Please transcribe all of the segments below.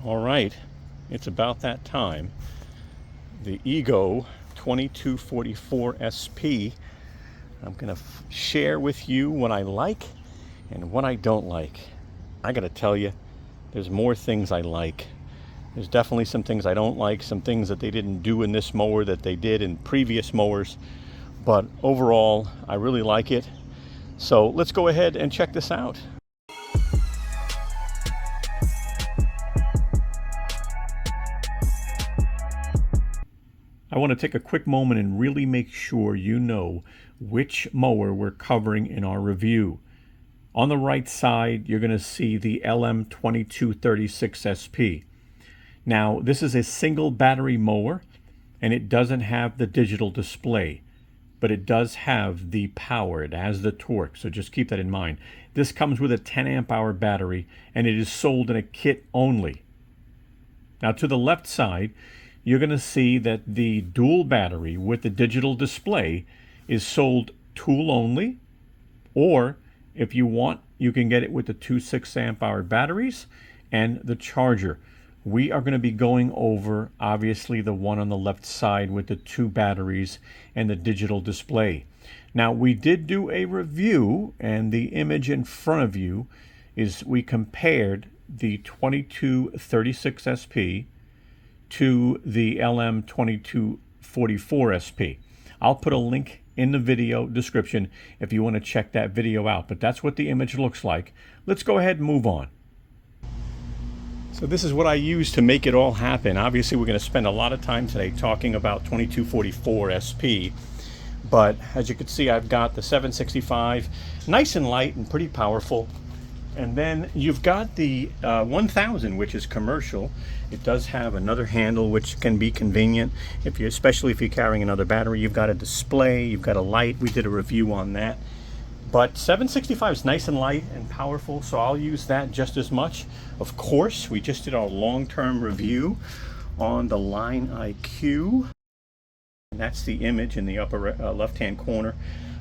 All right, it's about that time. The Ego 2244sp. I'm gonna share with you what I like and what I don't like. I gotta tell you, there's more things I like. There's definitely some things I don't like, some things that they didn't do in this mower that they did in previous mowers. But overall, I really like it. So let's go ahead and check this out. I want to take a quick moment and really make sure you know which mower we're covering in our review. On the right side, you're going to see the LM2236sp. Now, this is a single battery mower, and it doesn't have the digital display, but it does have the power. It has the torque, so just keep that in mind. This comes with a 10 amp hour battery, and it is sold in a kit only. Now, to the left side, you're going to see that the dual battery with the digital display is sold tool only, or if you want, you can get it with the 2 6 amp hour batteries and the charger. We are going to be going over, obviously, the one on the left side with the 2 batteries and the digital display. Now, we did do a review, and the image in front of you is we compared the 2236sp to the LM2244sp. I'll put a link in the video description if you want to check that video out, but that's what the image looks like. Let's go ahead and move on. So this is what I use to make it all happen. Obviously, we're going to spend a lot of time today talking about 2244sp, but as you can see, I've got the 765, nice and light and pretty powerful. And then you've got the 1000, which is commercial. It does have another handle, which can be convenient, especially if you're carrying another battery. You've got a display, you've got a light. We did a review on that. But 765 is nice and light and powerful, so I'll use that just as much. Of course, we just did our long-term review on the Line IQ. And that's the image in the upper left-hand corner.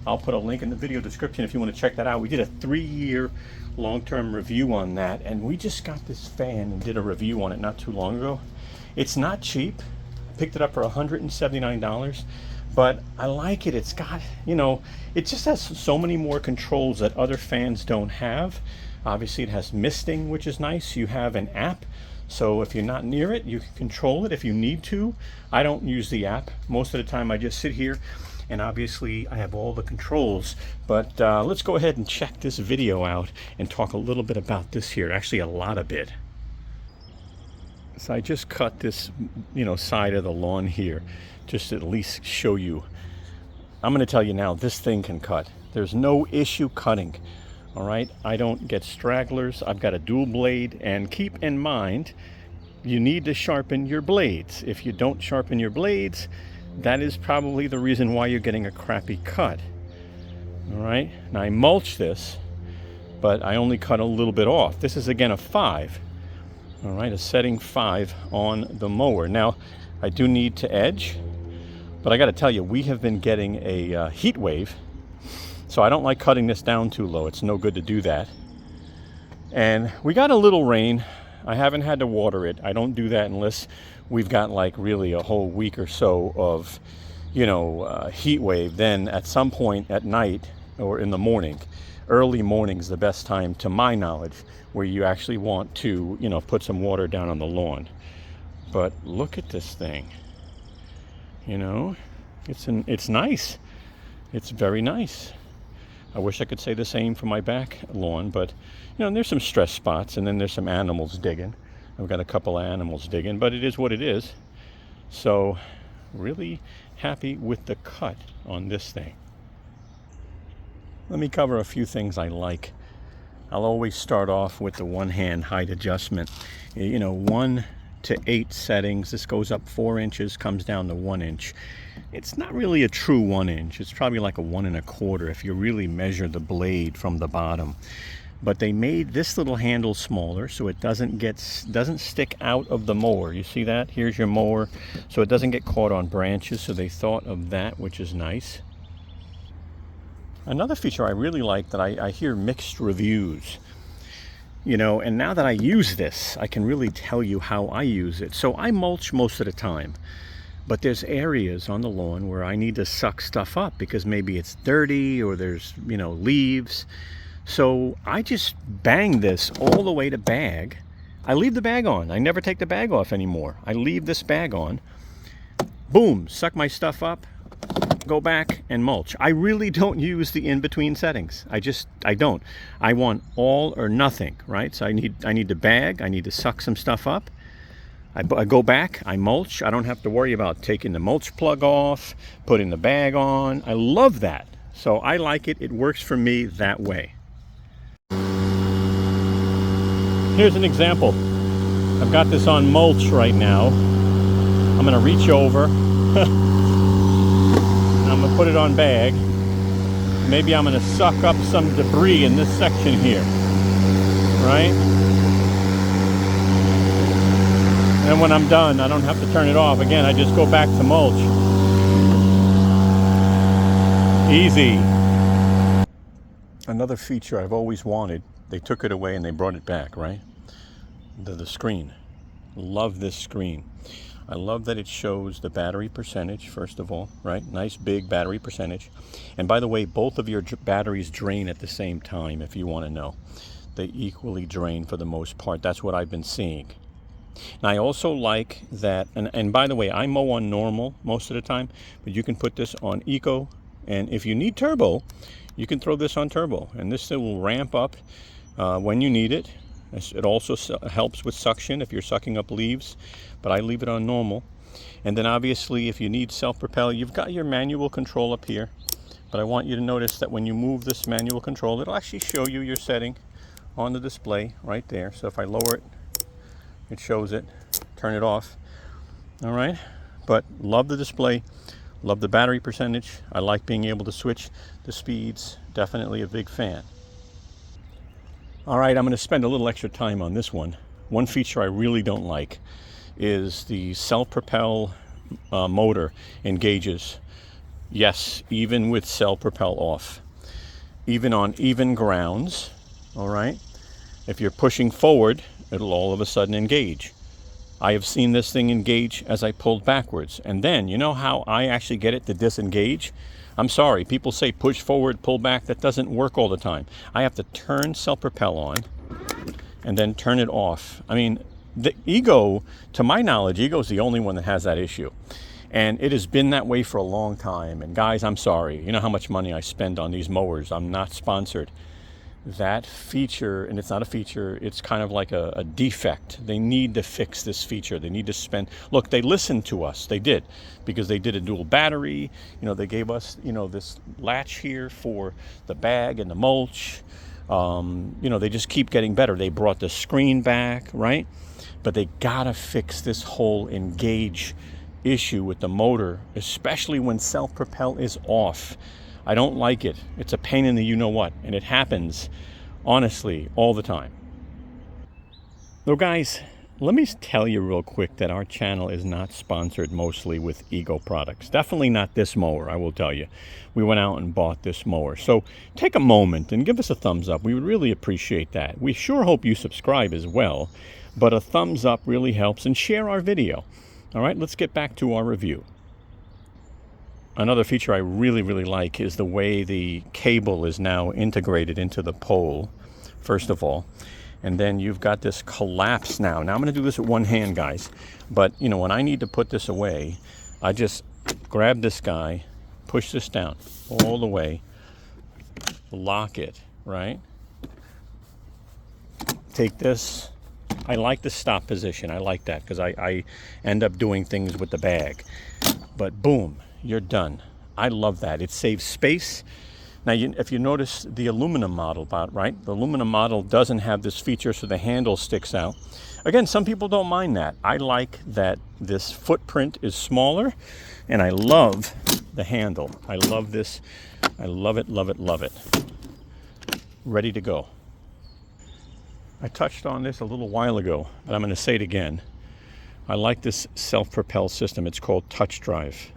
I'll put a link in the video description if you want to check that out. We did a 3-year long-term review on that, and we just got this fan and did a review on it not too long ago. It's not cheap. I picked it up for $179, but I like it. It's got, it just has so many more controls that other fans don't have. Obviously, it has misting, which is nice. You have an app, so if you're not near it, you can control it if you need to. I don't use the app. Most of the time, I just sit here, and obviously I have all the controls. But let's go ahead and check this video out and talk a little bit about this here. Actually, a lot of it. So I just cut this, side of the lawn here, just to at least show you. I'm going to tell you now, this thing can cut. There's no issue cutting. All right, I don't get stragglers. I've got a dual blade, and keep in mind, you need to sharpen your blades. If you don't sharpen your blades, that is probably the reason why you're getting a crappy cut. All right, now I mulch this, but I only cut a little bit off. This is again a 5. All right, a setting 5 on the mower. Now, I do need to edge, but I got to tell you, we have been getting a heat wave, so I don't like cutting this down too low. It's no good to do that. And we got a little rain. I haven't had to water it. I don't do that unless we've got like really a whole week or so of, heat wave. Then at some point at night or in the morning, early morning's the best time, to my knowledge, where you actually want to, put some water down on the lawn. But look at this thing. It's nice. It's very nice. I wish I could say the same for my back lawn, but there's some stress spots, and then there's some animals digging. I've got a couple of animals digging, but it is what it is. So really happy with the cut on this thing. Let me cover a few things I like. I'll always start off with the one-hand height adjustment. 1 to 8 settings. This goes up 4 inches, comes down to 1 inch. It's not really a true 1 inch. It's probably like a 1 1/4 if you really measure the blade from the bottom. But they made this little handle smaller so it doesn't stick out of the mower. You see that? Here's your mower, so it doesn't get caught on branches. So they thought of that, which is nice. Another feature I really like that I hear mixed reviews You know, and now that I use this, I can really tell you how I use it. So I mulch most of the time, but there's areas on the lawn where I need to suck stuff up because maybe it's dirty or there's, you know, leaves. So I just bang this all the way to bag. I leave the bag on. I never take the bag off anymore. I leave this bag on. Boom, suck my stuff up, go back and mulch. I really don't use the in-between settings. I don't. I want all or nothing, right? So I need to bag, I need to suck some stuff up. I go back, I mulch. I don't have to worry about taking the mulch plug off, putting the bag on. I love that. So I like it. It works for me that way. Here's an example. I've got this on mulch right now. I'm gonna reach over. I'm gonna put it on bag. Maybe I'm gonna suck up some debris in this section here, right? And when I'm done, I don't have to turn it off. Again, I just go back to mulch. Easy. Another feature I've always wanted, they took it away and they brought it back, right? The screen. Love this screen. I love that it shows the battery percentage, first of all, right? Nice big battery percentage. And by the way, both of your batteries drain at the same time, if you want to know. They equally drain for the most part. That's what I've been seeing. And I also like that, and by the way, I mow on normal most of the time, but you can put this on eco. And if you need turbo, you can throw this on turbo. And this will ramp up when you need it. It also helps with suction if you're sucking up leaves, but I leave it on normal. And then obviously if you need self-propel, you've got your manual control up here. But I want you to notice that when you move this manual control, it'll actually show you your setting on the display right there. So if I lower it, it shows it. Turn it off. All right. But love the display. Love the battery percentage. I like being able to switch the speeds. Definitely a big fan. All right, I'm going to spend a little extra time on this one. One feature I really don't like is the self-propel motor engages. Yes, even with self-propel off. Even on even grounds, all right? If you're pushing forward, it'll all of a sudden engage. I have seen this thing engage as I pulled backwards. And then, you know how I actually get it to disengage? I'm sorry, people say push forward, pull back. That doesn't work all the time. I have to turn self-propel on and then turn it off. I mean, the Ego, to my knowledge, Ego's the only one that has that issue. And it has been that way for a long time. And guys, I'm sorry. You know how much money I spend on these mowers. I'm not sponsored. That feature, and it's not a feature, it's kind of like a defect. They need to fix this feature. They need to spend, look, they listened to us. They did, because they did a dual battery. You know, they gave us, you know, this latch here for the bag and the mulch. You know, they just keep getting better. They brought the screen back, right? But they gotta fix this whole engage issue with the motor, especially when self-propel is off. I don't like it. It's a pain in the you-know-what, and it happens, honestly, all the time. So guys, let me tell you real quick that our channel is not sponsored mostly with Ego products. Definitely not this mower, I will tell you. We went out and bought this mower. So take a moment and give us a thumbs up. We would really appreciate that. We sure hope you subscribe as well, but a thumbs up really helps, and share our video. All right, let's get back to our review. Another feature I really like is the way the cable is now integrated into the pole, first of all. And then you've got this collapse now. Now I'm going to do this with one hand, guys. But, you know, when I need to put this away, I just grab this guy, push this down all the way, lock it, right? Take this. I like the stop position. I like that because I end up doing things with the bag. But boom. You're done. I love that. It saves space. Now, if you notice the aluminum model, right? The aluminum model doesn't have this feature, so the handle sticks out. Again, some people don't mind that. I like that this footprint is smaller, and I love the handle. I love this. I love it, love it, love it. Ready to go. I touched on this a little while ago, but I'm going to say it again. I like this self-propel system. It's called Touch Drive.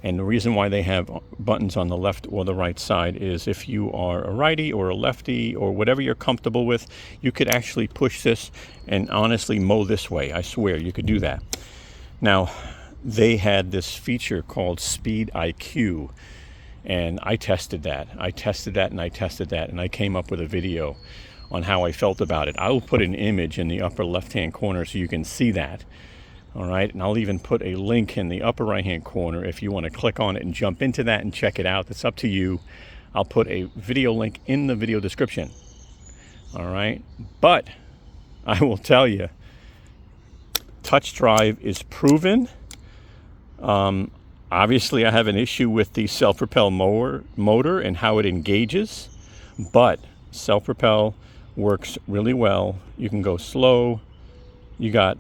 And the reason why they have buttons on the left or the right side is if you are a righty or a lefty or whatever you're comfortable with, you could actually push this and honestly mow this way. I swear you could do that. Now, they had this feature called Speed IQ, and I tested that. I tested that and I tested that, and I came up with a video on how I felt about it. I will put an image in the upper left-hand corner so you can see that. All right, and I'll even put a link in the upper right-hand corner if you want to click on it and jump into that and check it out. It's up to you. I'll put a video link in the video description. All right, but I will tell you, touch drive is proven. Obviously, I have an issue with the self-propel motor and how it engages, but self-propel works really well. You can go slow. You got,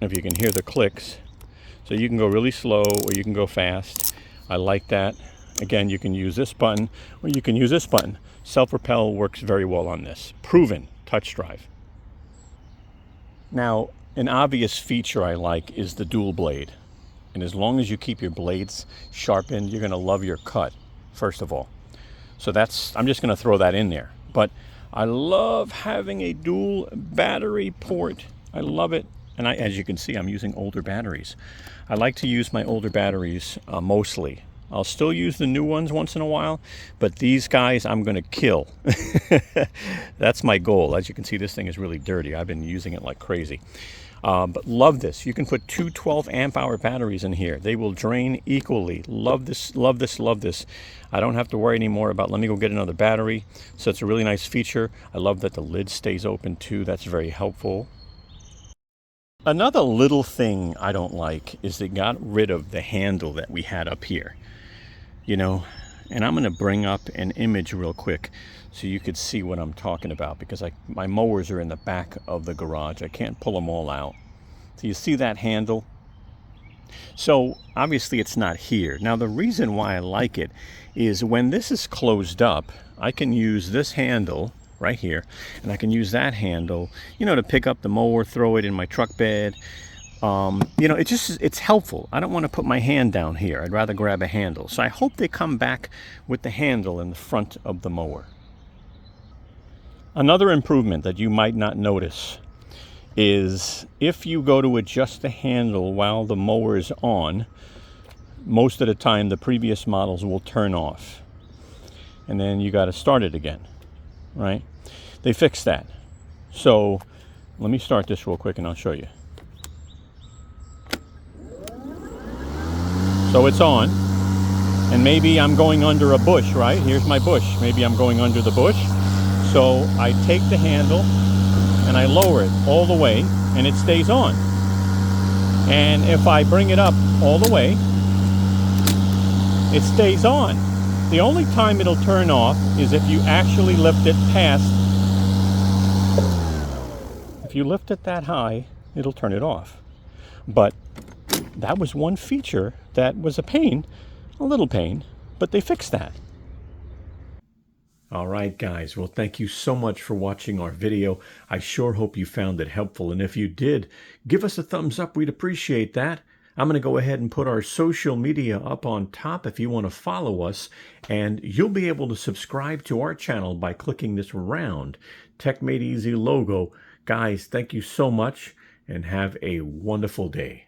if you can hear the clicks, so you can go really slow or you can go fast. I like that. Again, you can use this button or you can use this button. Self-propel works very well on this. Proven touch drive. Now, an obvious feature I like is the dual blade. And as long as you keep your blades sharpened, you're going to love your cut, first of all. So I'm just going to throw that in there. But I love having a dual battery port. I love it. And as you can see, I'm using older batteries. I like to use my older batteries mostly. I'll still use the new ones once in a while, but these guys I'm going to kill. That's my goal. As you can see, this thing is really dirty. I've been using it like crazy. But love this. You can put two 12 amp hour batteries in here. They will drain equally. Love this, love this, love this. I don't have to worry anymore about, let me go get another battery. So it's a really nice feature. I love that the lid stays open too. That's very helpful. Another little thing I don't like is they got rid of the handle that we had up here. You know, and I'm going to bring up an image real quick so you could see what I'm talking about, because my mowers are in the back of the garage. I can't pull them all out. So you see that handle? So obviously it's not here. Now the reason why I like it is when this is closed up, I can use this handle right here, and I can use that handle, you know, to pick up the mower, throw it in my truck bed. You know, it's helpful. I don't want to put my hand down here. I'd rather grab a handle. So I hope they come back with the handle in the front of the mower. Another improvement that you might not notice is if you go to adjust the handle while the mower is on, most of the time the previous models will turn off. And then you got to start it again, right? They fixed that. So let me start this real quick and I'll show you. So it's on, and maybe I'm going under a bush, right? Here's my bush. Maybe I'm going under the bush. So I take the handle and I lower it all the way, and it stays on. And if I bring it up all the way, it stays on. The only time it'll turn off is if you actually lift it past. If you lift it that high, it'll turn it off. But that was one feature that was a pain, a little pain, but they fixed that. All right, guys. Well, thank you so much for watching our video. I sure hope you found it helpful. And if you did, give us a thumbs up. We'd appreciate that. I'm going to go ahead and put our social media up on top if you want to follow us. And you'll be able to subscribe to our channel by clicking this round Tech Made Easy logo. Guys, thank you so much and have a wonderful day.